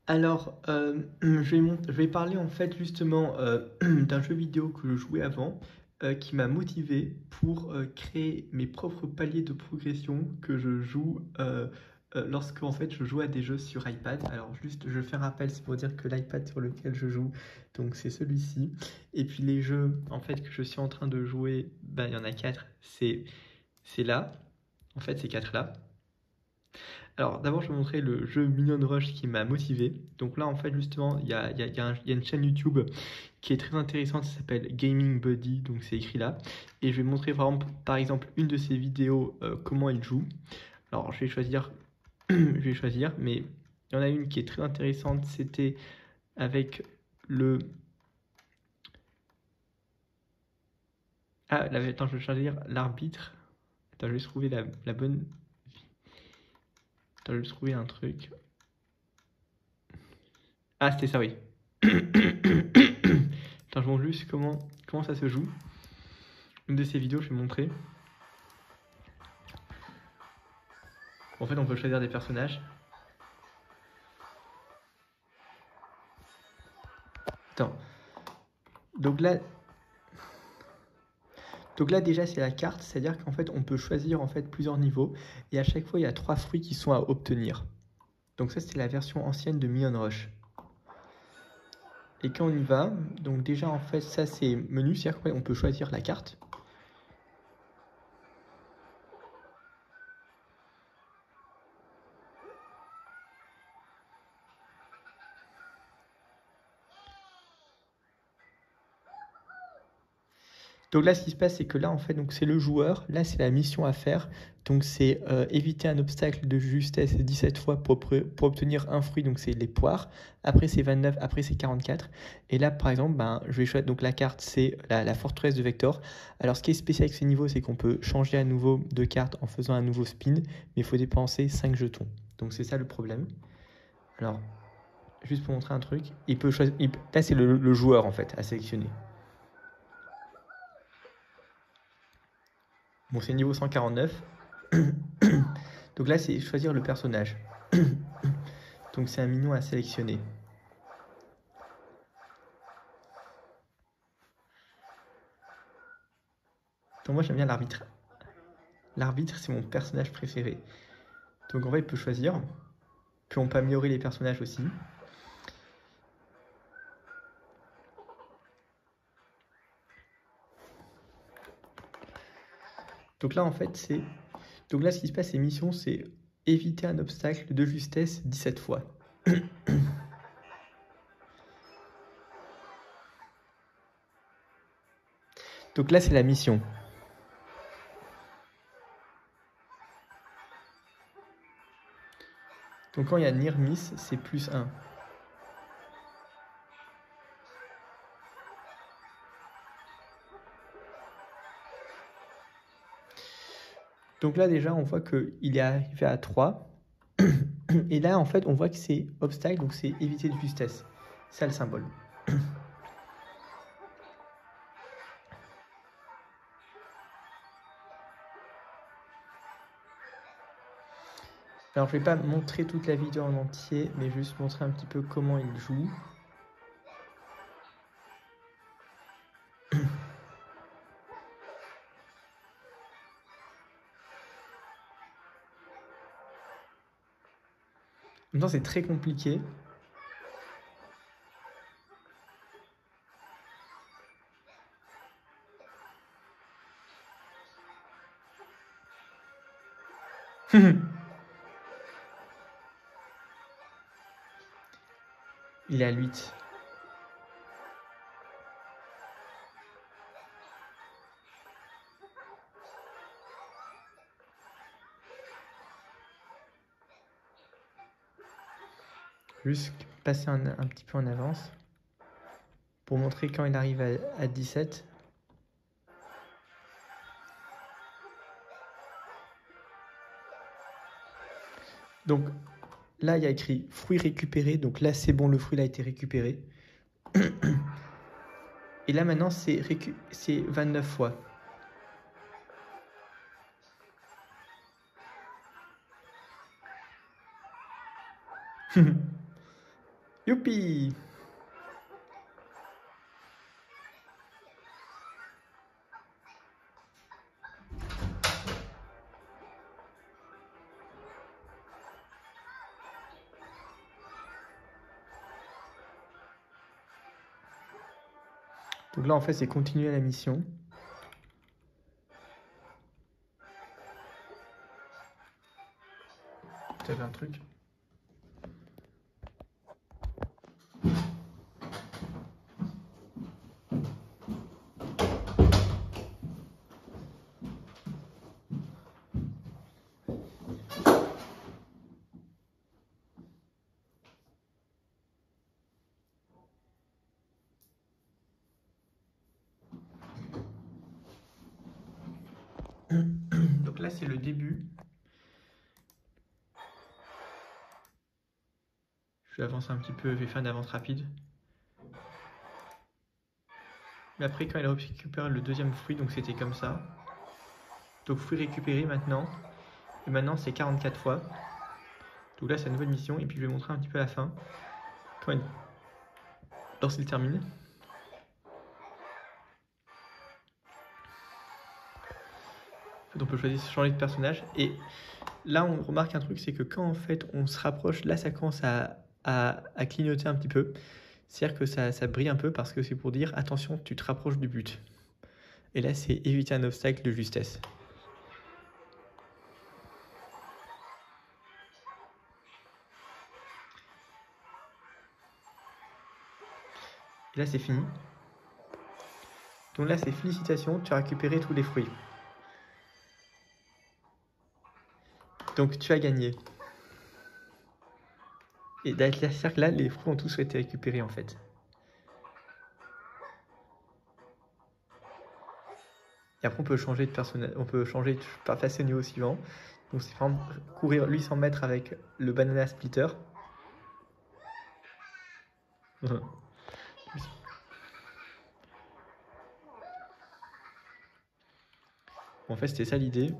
Alors, je vais parler en fait justement d'un jeu vidéo que je jouais avant, qui m'a motivé pour créer mes propres paliers de progression que je joue lorsque en fait je joue à des jeux sur iPad. Alors juste, je fais un rappel, c'est pour dire que l'iPad sur lequel je joue, donc c'est celui-ci. Et puis les jeux en fait que je suis en train de jouer, ben, il y en a quatre. C'est là, en fait ces quatre là. Alors, d'abord, je vais vous montrer le jeu Minion Rush qui m'a motivé. Donc là, en fait, justement, il y a une chaîne YouTube qui est très intéressante, ça s'appelle Gaming Buddy, donc c'est écrit là. Et je vais montrer, par exemple, une de ses vidéos, comment il joue. Alors, je vais choisir, mais il y en a une qui est très intéressante, c'était avec le... Ah, attends, je vais choisir l'arbitre. Attends, je vais juste trouver la bonne... Attends, je vais juste trouver un truc. Ah, c'était ça, oui. Attends, je montre juste comment ça se joue. Une de ces vidéos, je vais montrer. En fait, on peut choisir des personnages. Attends. Donc là, déjà, c'est la carte. C'est-à-dire qu'en fait, on peut choisir en fait plusieurs niveaux. Et à chaque fois, il y a 3 fruits qui sont à obtenir. Donc ça, c'est la version ancienne de Minion Rush. Et quand on y va, donc déjà, en fait, ça, c'est menu. C'est-à-dire qu'on peut choisir la carte. Donc là, ce qui se passe, c'est que là, en fait, donc c'est le joueur. Là, c'est la mission à faire. Donc, c'est éviter un obstacle de justesse 17 fois pour obtenir un fruit. Donc, c'est les poires. Après, c'est 29. Après, c'est 44. Et là, par exemple, ben, je vais choisir. Donc, la carte, c'est la forteresse de Vector. Alors, ce qui est spécial avec ce niveau, c'est qu'on peut changer à nouveau de carte en faisant un nouveau spin. Mais il faut dépenser 5 jetons. Donc, c'est ça le problème. Alors, juste pour montrer un truc, il peut choisir. Là, c'est le joueur, en fait, à sélectionner. Bon, c'est niveau 149. Donc là, c'est choisir le personnage. Donc c'est un mignon à sélectionner. Donc moi, j'aime bien l'arbitre. L'arbitre, c'est mon personnage préféré. Donc en fait, il peut choisir. Puis on peut améliorer les personnages aussi. Donc là, en fait, c'est... Donc là, ce qui se passe, ces missions, c'est éviter un obstacle de justesse 17 fois. Donc là, c'est la mission. Donc quand il y a near miss, c'est plus 1. Donc là, déjà, on voit qu'il est arrivé à 3. Et là, en fait, on voit que c'est obstacle, donc c'est éviter de justesse. C'est ça le symbole. Alors, je vais pas montrer toute la vidéo en entier, mais juste montrer un petit peu comment il joue. En même temps, c'est très compliqué. Il est à 8. Juste passer un petit peu en avance pour montrer quand il arrive à 17. Donc là, il y a écrit fruit récupéré. Donc là, c'est bon, le fruit a été récupéré. Et là, maintenant, c'est 29 fois. Youpi! Donc là, en fait, c'est continuer la mission. T'avais un truc? Donc là, c'est le début. Je vais avancer un petit peu, je vais faire une avance rapide. Mais après, quand elle récupère le deuxième fruit, donc c'était comme ça. Donc fruit récupéré maintenant. Et maintenant, c'est 44 fois. Donc là, c'est la nouvelle mission. Et puis, je vais montrer un petit peu à la fin. Lorsqu'il termine. On peut choisir changer de personnage. Et là, on remarque un truc, c'est que quand en fait on se rapproche, là, ça commence à clignoter un petit peu. C'est-à-dire que ça brille un peu parce que c'est pour dire attention, tu te rapproches du but. Et là, c'est éviter un obstacle de justesse. Et là, c'est fini. Donc là, c'est félicitations, tu as récupéré tous les fruits. Donc tu as gagné. Et c'est-à-dire que là, les fruits ont tous été récupérés en fait. Et après, on peut changer de personnage, on peut changer de passer au niveau suivant. Donc c'est par exemple courir 800 mètres avec le banana splitter. En fait, c'était ça l'idée.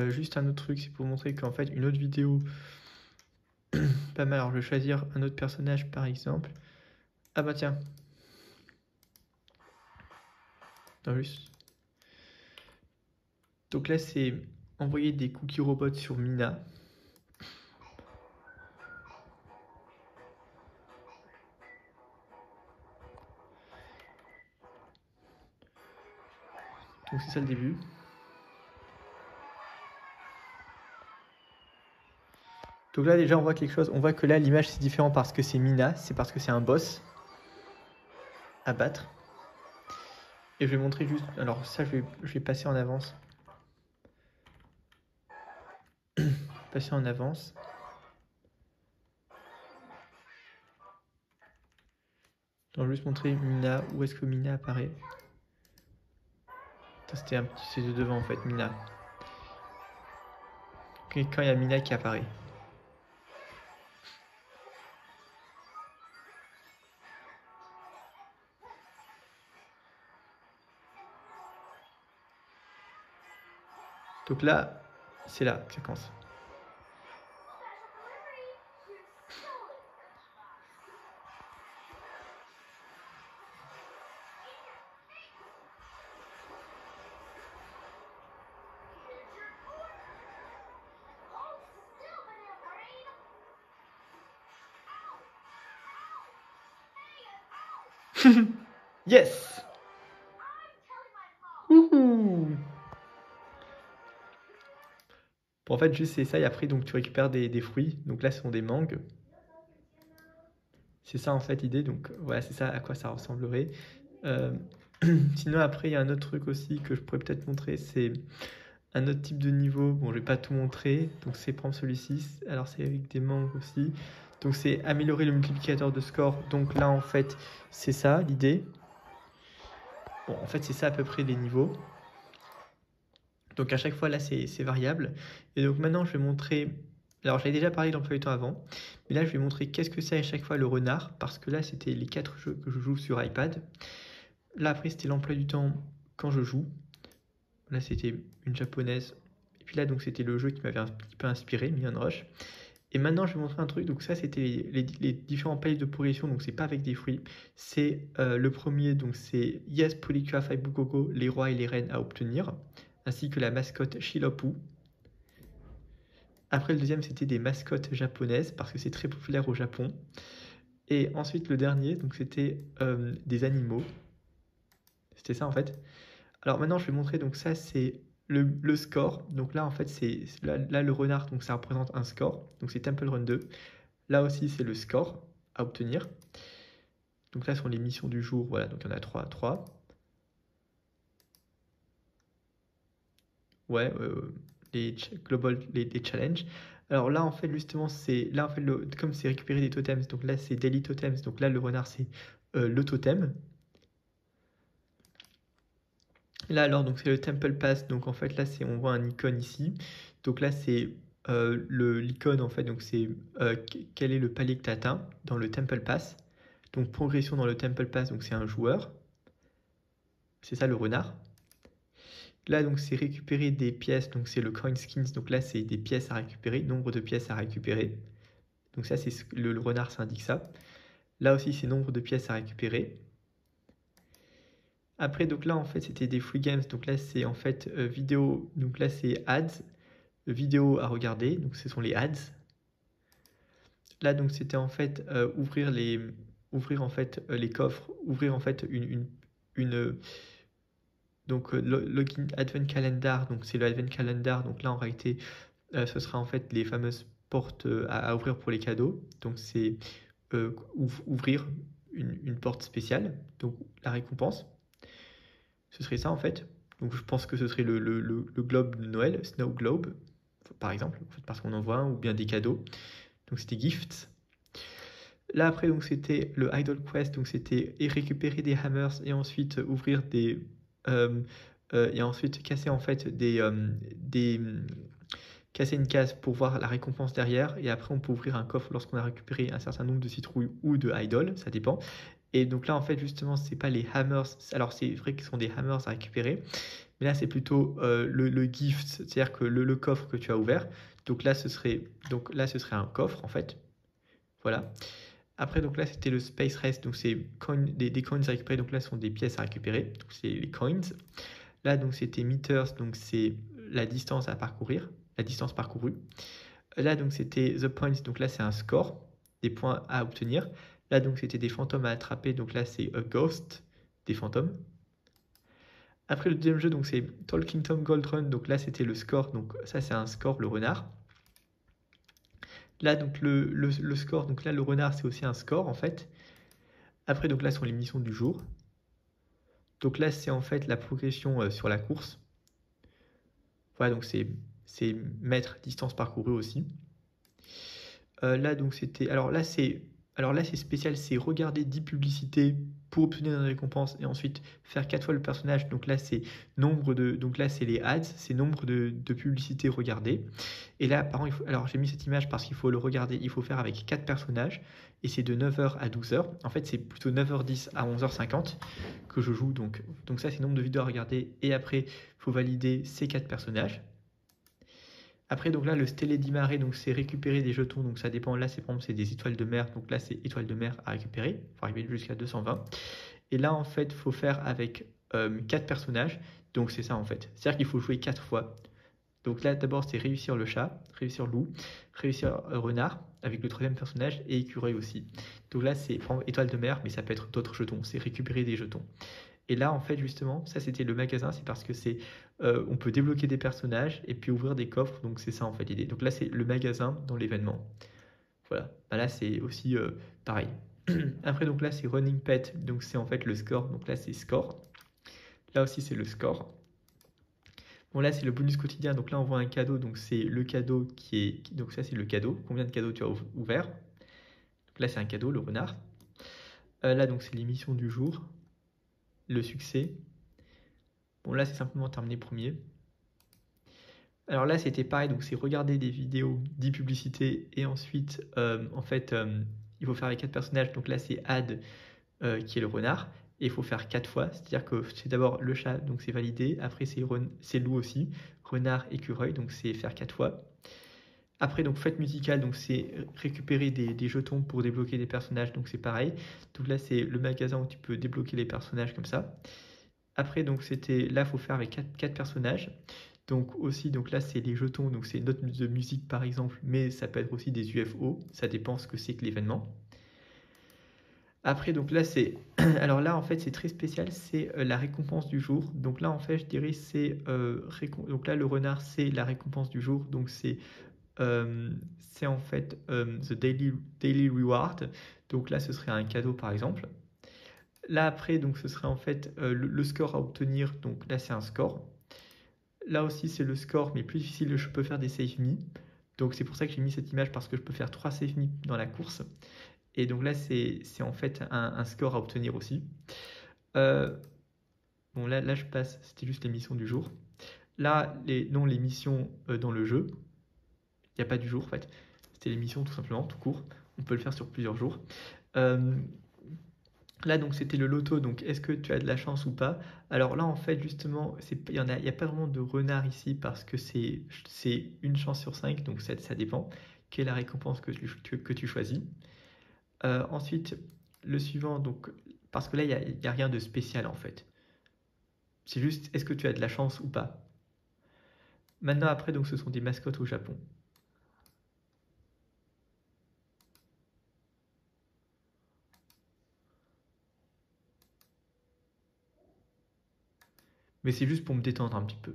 Juste un autre truc, c'est pour montrer qu'en fait, une autre vidéo, pas mal. Alors, je vais choisir un autre personnage, par exemple. Ah bah tiens. Non, juste. Donc là, c'est envoyer des cookies robots sur Mina. Donc c'est ça le début. Donc là, déjà, on voit quelque chose. On voit que là, l'image, c'est différent parce que c'est Mina. C'est parce que c'est un boss à battre. Et je vais montrer juste... Alors ça, je vais passer en avance. Passer en avance. Donc, juste montrer Mina. Où est-ce que Mina apparaît? C'était un petit... C'est de devant, en fait, Mina. Okay, quand il y a Mina qui apparaît. Donc là, c'est là que ça commence. Yes! Wouhou! Bon, en fait, juste c'est ça, et après, donc, tu récupères des fruits. Donc là, ce sont des mangues. C'est ça, en fait, l'idée. Donc, voilà, c'est ça à quoi ça ressemblerait. Sinon, après, il y a un autre truc aussi que je pourrais peut-être montrer, c'est un autre type de niveau. Bon, je vais pas tout montrer. Donc, c'est prendre celui-ci. Alors, c'est avec des mangues aussi. Donc, c'est améliorer le multiplicateur de score. Donc là, en fait, c'est ça, l'idée. Bon, en fait, c'est ça à peu près les niveaux. Donc à chaque fois, là, c'est variable. Et donc maintenant, je vais montrer... Alors, j'avais déjà parlé d'emploi du temps avant. Mais là, je vais montrer qu'est-ce que c'est à chaque fois le renard. Parce que là, c'était les 4 jeux que je joue sur iPad. Là, après, c'était l'emploi du temps quand je joue. Là, c'était une japonaise. Et puis là, donc, c'était le jeu qui m'avait un petit peu inspiré, Million Rush. Et maintenant, je vais vous montrer un truc. Donc ça, c'était les différents paliers de progression. Donc c'est pas avec des fruits. C'est le premier. Donc c'est Yes, Polycua, Faibugogo, les rois et les reines à obtenir, ainsi que la mascotte Shilopu. Après, le deuxième, c'était des mascottes japonaises parce que c'est très populaire au Japon. Et ensuite, le dernier, donc c'était des animaux. C'était ça en fait. Alors maintenant, je vais montrer. Donc ça, c'est le score. Donc là, en fait, là, le renard. Donc ça représente un score. Donc c'est Temple Run 2. Là aussi, c'est le score à obtenir. Donc là, ce sont les missions du jour. Voilà, donc il y en a 3. Ouais, les challenges. Alors là, en fait, justement, comme c'est récupérer des totems, donc là, c'est daily totems. Donc là, le renard, c'est le totem. Là, alors, donc c'est le Temple Pass. Donc en fait, là, on voit un icône ici. Donc là, c'est l'icône, en fait. Donc c'est quel est le palier que tu as atteint dans le Temple Pass. Donc progression dans le Temple Pass, donc c'est un joueur. C'est ça le renard. Là, donc c'est récupérer des pièces. Donc c'est le Coin Skins. Donc là, c'est des pièces à récupérer, nombre de pièces à récupérer. Donc ça, c'est le renard, ça indique ça. Là aussi, c'est nombre de pièces à récupérer. Après, donc là, en fait, c'était des free games. Donc là, c'est en fait vidéo. Donc là, c'est ads, vidéo à regarder. Donc ce sont les ads. Là, donc c'était en fait ouvrir en fait les coffres, ouvrir en fait donc login Advent Calendar. Donc c'est le Advent Calendar. Donc là, en réalité, ce sera en fait les fameuses portes à ouvrir pour les cadeaux. Donc c'est ouvrir une porte spéciale. Donc la récompense. Ce serait ça en fait. Donc je pense que ce serait le globe de Noël, Snow Globe, par exemple, en fait, parce qu'on envoie un, ou bien des cadeaux. Donc c'était gifts. Là après, donc c'était le Idol Quest, donc c'était récupérer des hammers et ensuite ouvrir et ensuite casser en fait casser une case pour voir la récompense derrière, et après on peut ouvrir un coffre lorsqu'on a récupéré un certain nombre de citrouilles ou de idoles, ça dépend. Et donc là en fait justement c'est pas les hammers, alors c'est vrai qu'ils sont des hammers à récupérer, mais là c'est plutôt le gift, c'est-à-dire que le coffre que tu as ouvert. Donc là ce serait un coffre en fait, voilà. Après donc là c'était le space rest, donc c'est des coins à récupérer, donc là ce sont des pièces à récupérer, donc c'est les coins. Là donc c'était meters, donc c'est la distance à parcourir, la distance parcourue. Là donc c'était the points, donc là c'est un score, des points à obtenir. Là donc c'était des fantômes à attraper, donc là c'est a ghost, des fantômes. Après le deuxième jeu donc c'est Tall Kingdom Gold Run, donc là c'était le score, donc ça c'est un score, le renard. Là donc le score, donc là le renard c'est aussi un score en fait. Après donc là sont les missions du jour. Donc là c'est en fait la progression sur la course. Voilà, donc c'est mètres, distance parcourue aussi. Là donc c'était, alors là c'est spécial, c'est regarder 10 publicités pour obtenir une récompense et ensuite faire 4 fois le personnage. Donc là c'est donc là c'est les ads, c'est nombre de publicités regardées. Et là par contre, alors j'ai mis cette image parce qu'il faut le regarder, il faut faire avec 4 personnages et c'est de 9h à 12h. En fait c'est plutôt 9h10 à 11h50 que je joue, donc ça c'est nombre de vidéos à regarder, et après il faut valider ces 4 personnages. Après, donc là, le Stellé di Mare, donc c'est récupérer des jetons, donc ça dépend. Là, c'est par exemple, c'est des étoiles de mer, donc là, c'est étoiles de mer à récupérer. Il faut arriver jusqu'à 220. Et là, en fait, il faut faire avec 4 personnages, donc c'est ça en fait. C'est-à-dire qu'il faut jouer 4 fois. Donc là, d'abord, c'est réussir le chat, réussir loup, réussir renard, avec le troisième personnage, et écureuil aussi. Donc là, c'est par exemple étoile de mer, mais ça peut être d'autres jetons, c'est récupérer des jetons. Et là, en fait, justement, ça c'était le magasin, c'est parce que on peut débloquer des personnages et puis ouvrir des coffres, donc c'est ça en fait l'idée. Donc là, c'est le magasin dans l'événement. Voilà. Bah, là, c'est aussi pareil. Après, donc là, c'est running pet, donc c'est en fait le score. Donc là, c'est score. Là aussi, c'est le score. Bon, là, c'est le bonus quotidien. Donc là, on voit un cadeau, donc c'est le cadeau qui est. Donc ça, c'est le cadeau. Combien de cadeaux tu as ouvert? Donc là, c'est un cadeau, le renard. Là, donc c'est l'émission du jour. Le succès. Bon, là, c'est simplement terminer premier. Alors là, c'était pareil, donc c'est regarder des vidéos, 10 publicités, et ensuite, en fait, il faut faire les 4 personnages. Donc là, c'est Ad, qui est le renard, et il faut faire 4 fois. C'est-à-dire que c'est d'abord le chat, donc c'est validé. Après, c'est loup aussi, renard, écureuil, donc c'est faire 4 fois. Après, donc fête musicale, donc c'est récupérer des jetons pour débloquer des personnages, donc c'est pareil. Donc là, c'est le magasin où tu peux débloquer les personnages comme ça. Après, donc c'était là, il faut faire avec 4 personnages. Donc aussi, donc là, c'est les jetons, donc c'est une note de musique par exemple, mais ça peut être aussi des UFO, ça dépend ce que c'est que l'événement. Après, donc là, c'est. Alors là, en fait, c'est très spécial, c'est la récompense du jour. Donc là, en fait, je dirais, c'est. Donc là, le renard, c'est la récompense du jour. Donc c'est en fait the daily reward. Donc là, ce serait un cadeau, par exemple. Là, après, donc ce serait en fait le score à obtenir. Donc là, c'est un score. Là aussi, c'est le score, mais plus difficile, je peux faire des save me. Donc c'est pour ça que j'ai mis cette image, parce que je peux faire 3 save me dans la course. Et donc là, c'est en fait un score à obtenir aussi. Bon, là, je passe, c'était juste les missions du jour. Là, les missions dans le jeu. Il n'y a pas du jour, en fait. C'était les missions, tout simplement, tout court. On peut le faire sur plusieurs jours. Là, donc, c'était le loto. Donc, est-ce que tu as de la chance ou pas? Alors là, en fait, justement, il y a pas vraiment de renard ici, parce que c'est une chance sur 5. Donc, ça dépend. Quelle est la récompense que tu choisis? Ensuite, le suivant, donc, parce que là, il n'y a rien de spécial, en fait. C'est juste, est-ce que tu as de la chance ou pas? Maintenant, après, donc, ce sont des mascottes au Japon. Mais c'est juste pour me détendre un petit peu.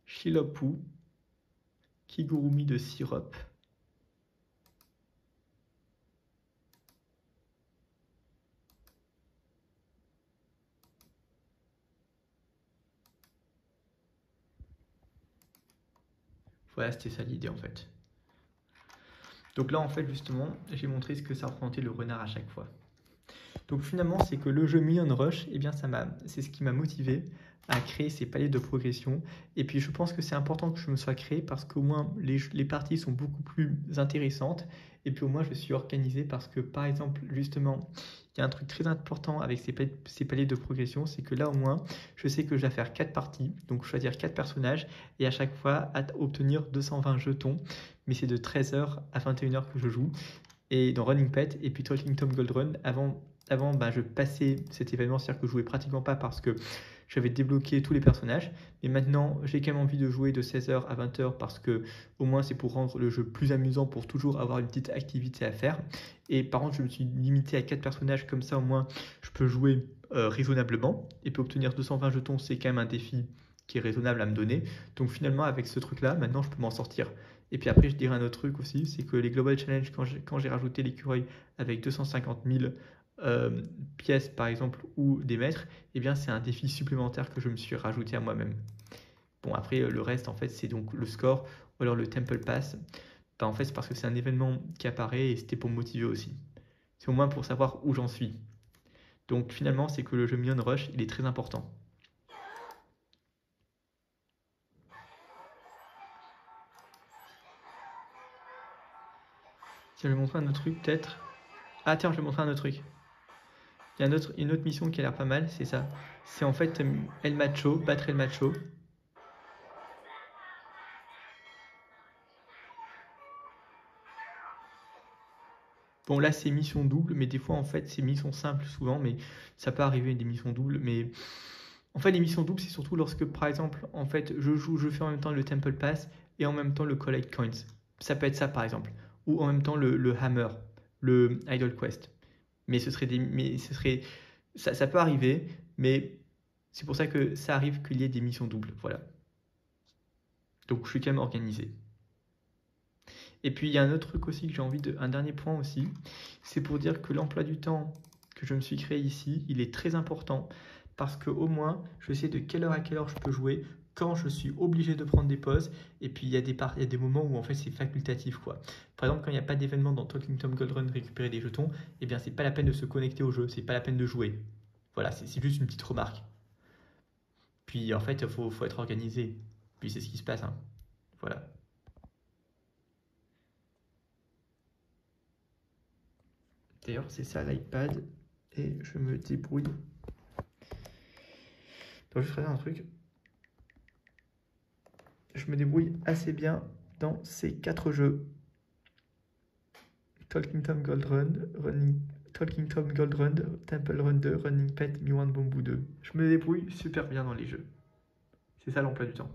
Shilopu, Kigurumi de sirop. Voilà, c'était ça l'idée en fait. Donc là, en fait, justement, j'ai montré ce que ça représentait le renard à chaque fois. Donc finalement, c'est que le jeu Million Rush, eh bien, c'est ce qui m'a motivé à créer ces paliers de progression. Et puis, je pense que c'est important que je me sois créé, parce qu'au moins, les parties sont beaucoup plus intéressantes. Et puis, au moins, je suis organisé, parce que, par exemple, justement, il y a un truc très important avec ces paliers de progression, c'est que là, au moins, je sais que je vais faire 4 parties, donc choisir 4 personnages, et à chaque fois, obtenir 220 jetons. Mais c'est de 13h à 21h que je joue. Et dans Running Pet et puis Talking Tom Gold Run, avant je passais cet événement, c'est-à-dire que je jouais pratiquement pas, parce que j'avais débloqué tous les personnages. Mais maintenant, j'ai quand même envie de jouer de 16h à 20h, parce que au moins c'est pour rendre le jeu plus amusant, pour toujours avoir une petite activité à faire. Et par contre, je me suis limité à 4 personnages, comme ça au moins je peux jouer raisonnablement. Et puis obtenir 220 jetons, c'est quand même un défi qui est raisonnable à me donner. Donc finalement, avec ce truc-là, maintenant je peux m'en sortir. Et puis après, je dirais un autre truc aussi, c'est que les Global Challenge, quand j'ai rajouté l'écureuil avec 250 000 pièces par exemple, ou des mètres, eh bien c'est un défi supplémentaire que je me suis rajouté à moi-même. Bon, après le reste, en fait, c'est donc le score ou alors le Temple Pass. Ben, en fait, c'est parce que c'est un événement qui apparaît, et c'était pour me motiver aussi. C'est au moins pour savoir où j'en suis. Donc finalement, c'est que le jeu Million Rush, il est très important. Tiens, je vais montrer un autre truc peut-être. Ah tiens, je vais montrer un autre truc. Il y a une autre mission qui a l'air pas mal, c'est ça. C'est en fait El Macho, battre El Macho. Bon, là, c'est mission double, mais des fois, en fait, c'est mission simple souvent, mais ça peut arriver des missions doubles. Mais en fait, les missions doubles, c'est surtout lorsque, par exemple, en fait, je fais en même temps le Temple Pass et en même temps le Collect Coins. Ça peut être ça, par exemple. Ou en même temps le Hammer, le Idol Quest. Mais ça peut arriver, mais c'est pour ça que ça arrive qu'il y ait des missions doubles. Voilà. Donc, je suis quand même organisé. Et puis il y a un autre truc aussi que j'ai envie un dernier point aussi, c'est pour dire que l'emploi du temps que je me suis créé ici, il est très important, parce qu'au moins je sais de quelle heure à quelle heure je peux jouer, quand je suis obligé de prendre des pauses, et puis il y a des moments où en fait c'est facultatif quoi. Par exemple, quand il n'y a pas d'événement dans Talking Tom Gold Run, récupérer des jetons, eh bien c'est pas la peine de se connecter au jeu, c'est pas la peine de jouer. Voilà, c'est juste une petite remarque. Puis en fait, faut être organisé. Puis c'est ce qui se passe, hein. Voilà. D'ailleurs, c'est ça l'iPad. Et je me débrouille. Donc, je ferai un truc. Je me débrouille assez bien dans ces 4 jeux. Talking Tom Gold Run, Talking Tom Gold Run, Temple Run 2, Running Pet, Miwan Bamboo 2. Je me débrouille super bien dans les jeux. C'est ça l'emploi du temps.